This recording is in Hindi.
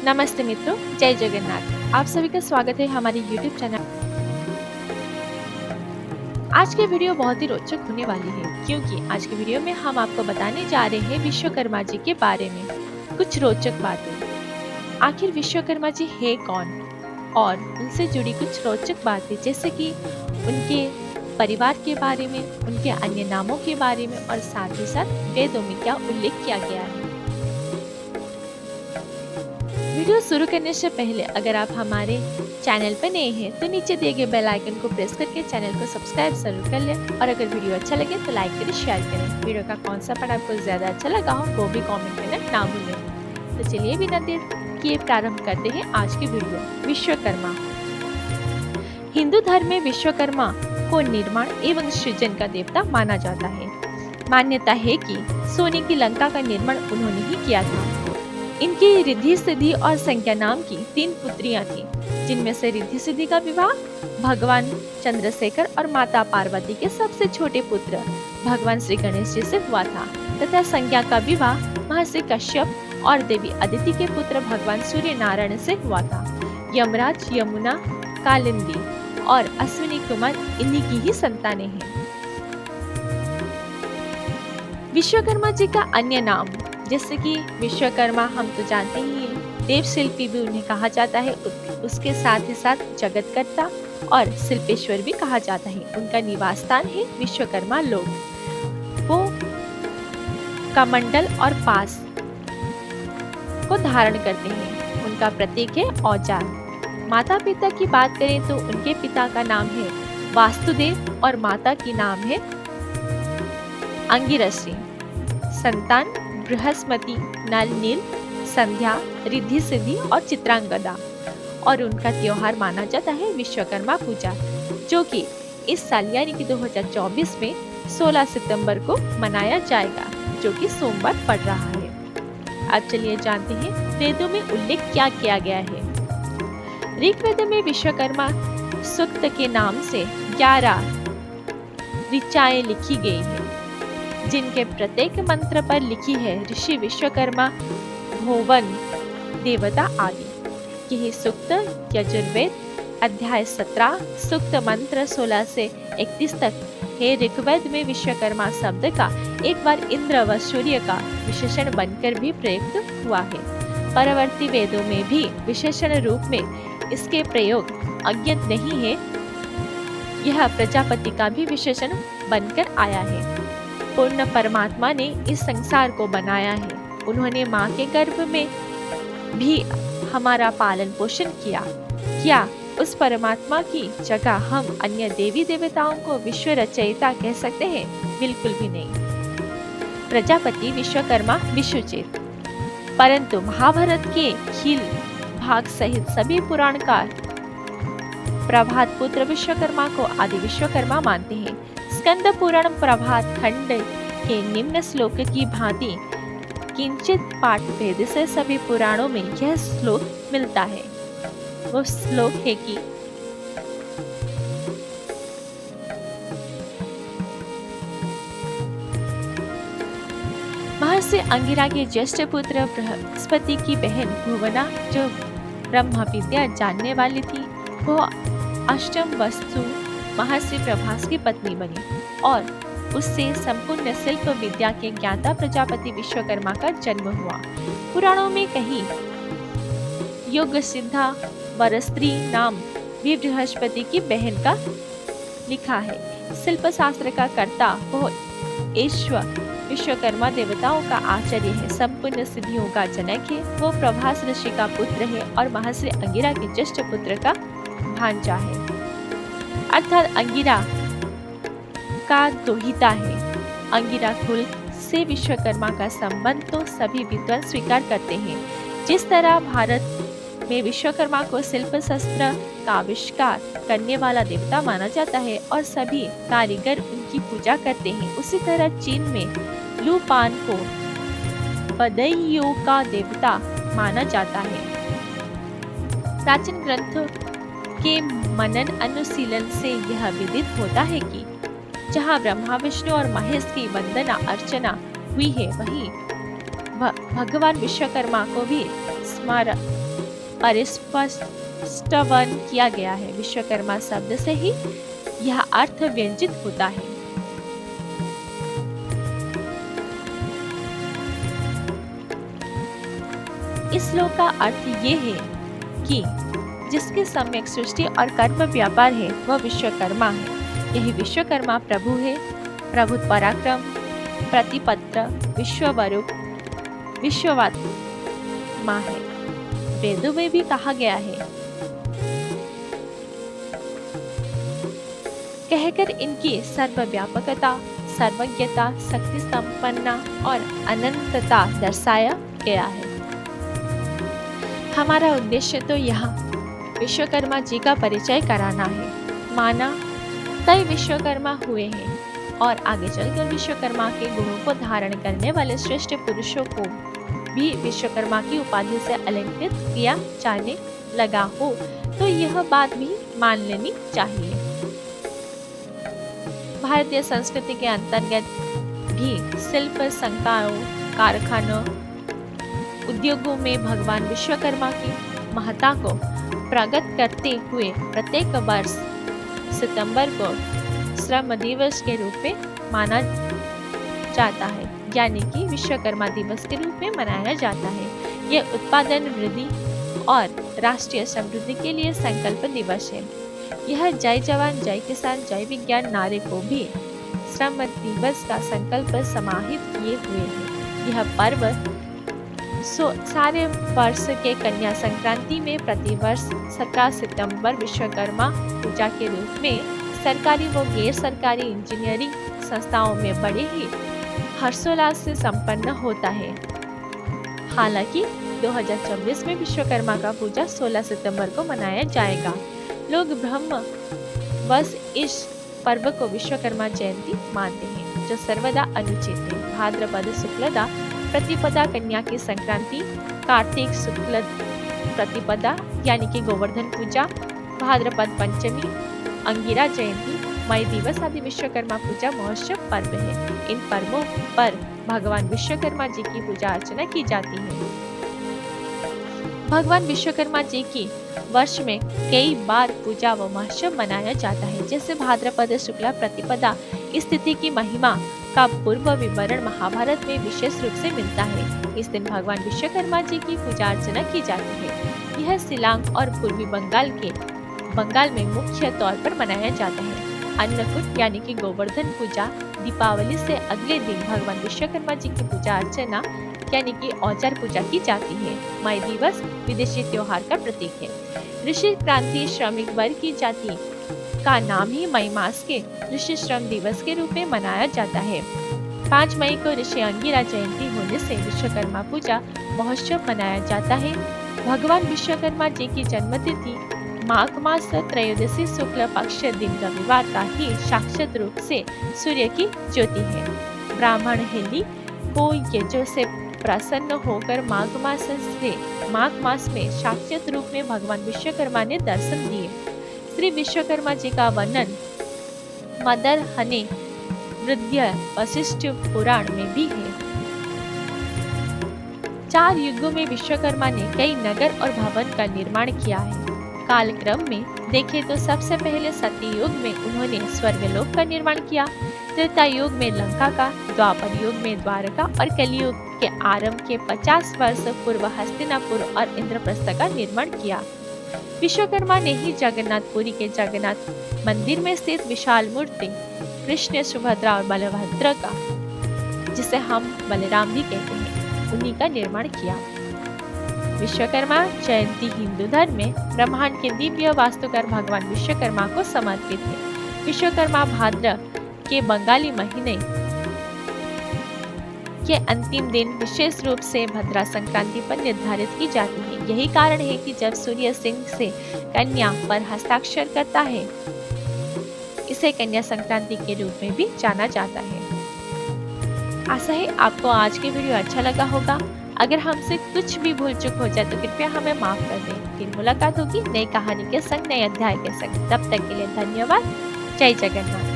नमस्ते मित्रों, जय जगन्नाथ। आप सभी का स्वागत है हमारे YouTube चैनल। आज की वीडियो बहुत ही रोचक होने वाली है क्योंकि आज की वीडियो में हम आपको बताने जा रहे हैं विश्वकर्मा जी के बारे में कुछ रोचक बातें। आखिर विश्वकर्मा जी है कौन और उनसे जुड़ी कुछ रोचक बातें, जैसे कि उनके परिवार के बारे में, उनके अन्य नामों के बारे में और साथ ही साथ वेदों में क्या उल्लेख किया गया है। वीडियो शुरू करने से पहले अगर आप हमारे चैनल पर नए हैं तो नीचे दिए गए बेल आइकन को प्रेस करके चैनल को सब्सक्राइब जरूर कर लें और अगर वीडियो अच्छा लगे तो लाइक करें, शेयर करें। वीडियो का कौन सा पार्ट आपको ज्यादा अच्छा लगा हो वो भी कमेंट करना ना भूलें। तो चलिए बिना देर किए प्रारंभ करते हैं आज की वीडियो। विश्वकर्मा। हिंदू धर्म में विश्वकर्मा को निर्माण एवं सृजन का देवता माना जाता है। मान्यता है कि सोने की लंका का निर्माण उन्होंने ही किया था। इनकी रिद्धि सिद्धि और संज्ञा नाम की 3 पुत्रियां थीं, जिनमें से रिद्धि सिद्धि का विवाह भगवान चंद्रशेखर और माता पार्वती के सबसे छोटे पुत्र भगवान श्री गणेश जी से हुआ था तथा संज्ञा का विवाह महर्षि कश्यप और देवी अदिति के पुत्र भगवान सूर्य नारायण से हुआ था। यमराज, यमुना, कालिंदी और अश्विनी कुमार इन्हीं की ही संतानें हैं। विश्वकर्मा जी का अन्य नाम, जैसे कि विश्वकर्मा हम तो जानते ही हैं, देव शिल्पी भी उन्हें कहा जाता है। उसके साथ ही साथ जगतकर्ता और शिल्पेश्वर भी कहा जाता है। उनका निवास स्थान है विश्वकर्मा लोक। वो कमंडल और पास को धारण करते हैं। उनका प्रतीक है औजार। माता पिता की बात करें तो उनके पिता का नाम है वास्तुदेव और माता की नाम है अंगिरसी। संतान बृहस्पति, नल, नील, संध्या, रिद्धि सिद्धि और चित्रांगदा। और उनका त्योहार माना जाता है विश्वकर्मा पूजा, जो कि इस साल यानी कि 2024 में 16 सितंबर को मनाया जाएगा, जो कि सोमवार पड़ रहा है। अब चलिए जानते हैं वेदों में उल्लेख क्या किया गया है। ऋग्वेद में विश्वकर्मा सूक्त के नाम से 11 ऋचाएं लिखी गई है, जिनके प्रत्येक मंत्र पर लिखी है ऋषि विश्वकर्मा, भोवन, देवता आदि। यही सूक्त यजुर्वेद अध्याय 17 सूक्त मंत्र 16 से 31 तक है। ऋग्वेद में विश्वकर्मा शब्द का एक बार इंद्र व सूर्य का विशेषण बनकर भी प्रयुक्त हुआ है। परवर्ती वेदों में भी विशेषण रूप में इसके प्रयोग अज्ञात नहीं है। यह प्रजापति का भी विशेषण बनकर आया है। पूर्ण परमात्मा ने इस संसार को बनाया है। उन्होंने माँ के गर्भ में भी हमारा पालन पोषण किया। क्या उस परमात्मा की जगह हम अन्य देवी देवताओं को विश्व रचयिता कह सकते हैं? बिल्कुल भी नहीं। प्रजापति, विश्वकर्मा, विश्वचेत। परंतु महाभारत के खील भाग सहित सभी पुराणकार प्रभात पुत्र विश्वकर्मा को आदि विश्वकर्मा मानते हैं। स्कंद पुराण प्रभात खंड के निम्न श्लोक की भांति किंचित पाठ भेद से सभी पुराणों में यह श्लोक मिलता है। वो श्लोक है कि महर्षि अंगिरा के ज्येष्ठ पुत्र बृहस्पति की बहन भुवना, जो ब्रह्म विद्या जानने वाली थी, वो अष्टम वस्तु महर्षि प्रभास की पत्नी बनी और उससे संपूर्ण शिल्प विद्या के ज्ञाता प्रजापति विश्वकर्मा का जन्म हुआ। पुराणों में कहीं योग सिद्धा वरस्त्री नाम भी बृहस्पति की बहन का लिखा है। शिल्प शास्त्र का कर्ता वो ईश्वर विश्वकर्मा देवताओं का आचार्य है, संपूर्ण सिद्धियों का जनक है। वो प्रभास ऋषि का पुत्र है और महर्षि अंगिरा के ज्येष्ठ पुत्र का भांजा है, अर्थात अंगिरा का दोहिता है। अंगिरा कुल से विश्वकर्मा का संबंध तो सभी विद्वान स्वीकार करते हैं। जिस तरह भारत में विश्वकर्मा को शिल्प शस्त्र का आविष्कार करने वाला देवता माना जाता है और सभी कारीगर उनकी पूजा करते हैं, उसी तरह चीन में लू पान को बदइयों का देवता माना जाता है। प्राचीन ग्रंथों के मनन अनुशीलन से यह विदित होता है कि जहाँ ब्रह्मा, विष्णु और महेश की वंदना अर्चना हुई है, वहीं भगवान विश्वकर्मा को भी परिस्पष्टवन किया गया है। विश्वकर्मा शब्द से ही यह अर्थ व्यंजित होता है। इस श्लोक का अर्थ ये है कि जिसके सम्यक सृष्टि और कर्म व्यापार है वह विश्वकर्मा है। यही विश्वकर्मा प्रभु है। प्रभु पराक्रम, प्रतिपत्र, विश्ववरूप, विश्ववात्मा है। वेदों में भी कहा गया है, कहकर इनकी सर्वव्यापकता, सर्वज्ञता, शक्ति संपन्ना और अनंतता दर्शाया गया है। हमारा उद्देश्य तो यहाँ विश्वकर्मा जी का परिचय कराना है। माना कई विश्वकर्मा हुए हैं और आगे चलकर विश्वकर्मा के गुणों को धारण करने वाले श्रेष्ठ पुरुषों को भी विश्वकर्मा की उपाधि से अलंकृत किया जाने लगा हो तो यह बात भी मान लेनी चाहिए। भारतीय संस्कृति के अंतर्गत भी शिल्प संकायों, कारखानों, उद्योगों में भगवान विश्वकर्मा की महत्ता को प्रकट करते हुए प्रत्येक वर्ष सितंबर को श्रम दिवस के रूप में माना जाता है, यानी कि विश्वकर्मा दिवस के रूप में मनाया जाता है। यह उत्पादन वृद्धि और राष्ट्रीय समृद्धि के लिए संकल्प दिवस है। यह जय जवान जय किसान जय विज्ञान नारे को भी श्रम दिवस का संकल्प समाहित किए हुए है। यह पर्व सारे वर्ष के कन्या संक्रांति में प्रतिवर्ष 17 सितंबर विश्वकर्मा पूजा के रूप में सरकारी व गैर सरकारी इंजीनियरिंग संस्थाओं में बड़े ही हर्षोल्लास से संपन्न होता है। हालांकि 2024 में विश्वकर्मा का पूजा 16 सितंबर को मनाया जाएगा। लोग ब्रह्मवश इस पर्व को विश्वकर्मा जयंती मानते हैं, जो सर्वदा अनुचित है। भाद्रपद शुक्लदा प्रतिपदा कन्या की संक्रांति, कार्तिक शुक्ल प्रतिपदा यानी कि गोवर्धन पूजा, भाद्रपद पंचमी, अंगिरा जयंती, मई दिवस आदि विश्वकर्मा पूजा महोत्सव पर्व है। इन पर्वों पर भगवान विश्वकर्मा जी की पूजा अर्चना की जाती है। भगवान विश्वकर्मा जी की वर्ष में कई बार पूजा व महोत्सव मनाया जाता है। जैसे भाद्रपद शुक्ला प्रतिपदा स्थिति की महिमा का पूर्व विवरण महाभारत में विशेष रूप से मिलता है। इस दिन भगवान विश्वकर्मा जी की पूजा अर्चना की जाती है। यह शिलांग और पूर्वी बंगाल में मुख्य तौर पर मनाया जाता है। अन्नकूट यानी कि गोवर्धन पूजा दीपावली से अगले दिन भगवान विश्वकर्मा जी की पूजा अर्चना यानी कि औजार पूजा की जाती है। मई दिवस विदेशी त्योहार का प्रतीक है। ऋषि क्रांति श्रमिक वर्ग की जाति का नाम ही मई मास के ऋषि श्रम दिवस के रूप में मनाया जाता है। 5 मई को ऋषि अंगिरा जयंती होने से विश्वकर्मा पूजा महोत्सव मनाया जाता है। भगवान विश्वकर्मा जी की जन्मतिथि माघ मास त्रयोदशी शुक्ल पक्ष दिन रविवार का ही साक्षात रूप से सूर्य की ज्योति है। ब्राह्मण हेली को यजो से प्रसन्न होकर माघ मास में साक्षात रूप में भगवान विश्वकर्मा ने दर्शन दिए। श्री विश्वकर्मा जी का वर्णन मदर हने वृद्ध वशिष्ठ पुराण में भी है। 4 युगों में विश्वकर्मा ने कई नगर और भवन का निर्माण किया है। कालक्रम में देखें तो सबसे पहले सत्ययुग में उन्होंने स्वर्गलोक का निर्माण किया, त्रेता युग में लंका का, द्वापर युग में द्वारका और कलियुग के आरंभ के 50 वर्ष पूर्व हस्तिनापुर और इंद्रप्रस्थ का निर्माण किया। विश्वकर्मा ने ही जगन्नाथपुरी के जगन्नाथ मंदिर में स्थित विशाल मूर्ति कृष्ण, सुभद्रा और बलभद्र का, जिसे हम बलराम भी कहते हैं, उन्हीं का निर्माण किया। विश्वकर्मा जयंती हिंदू धर्म में ब्रह्मांड के दिव्य वास्तुकार भगवान विश्वकर्मा को समर्पित है। विश्वकर्मा भाद्र के बंगाली महीने के अंतिम दिन विशेष रूप से भद्रा संक्रांति पर निर्धारित की जाती है। यही कारण है कि जब सूर्य सिंह से कन्या पर हस्ताक्षर करता है, इसे कन्या संक्रांति के रूप में भी जाना जाता है। आशा है आपको आज की वीडियो अच्छा लगा होगा। अगर हमसे कुछ भी भूल चूक हो जाए तो कृपया हमें माफ कर दें। फिर मुलाकात होगी नई कहानी के संग, नए अध्याय के संग। तब तक के लिए धन्यवाद। जय जगन्नाथ।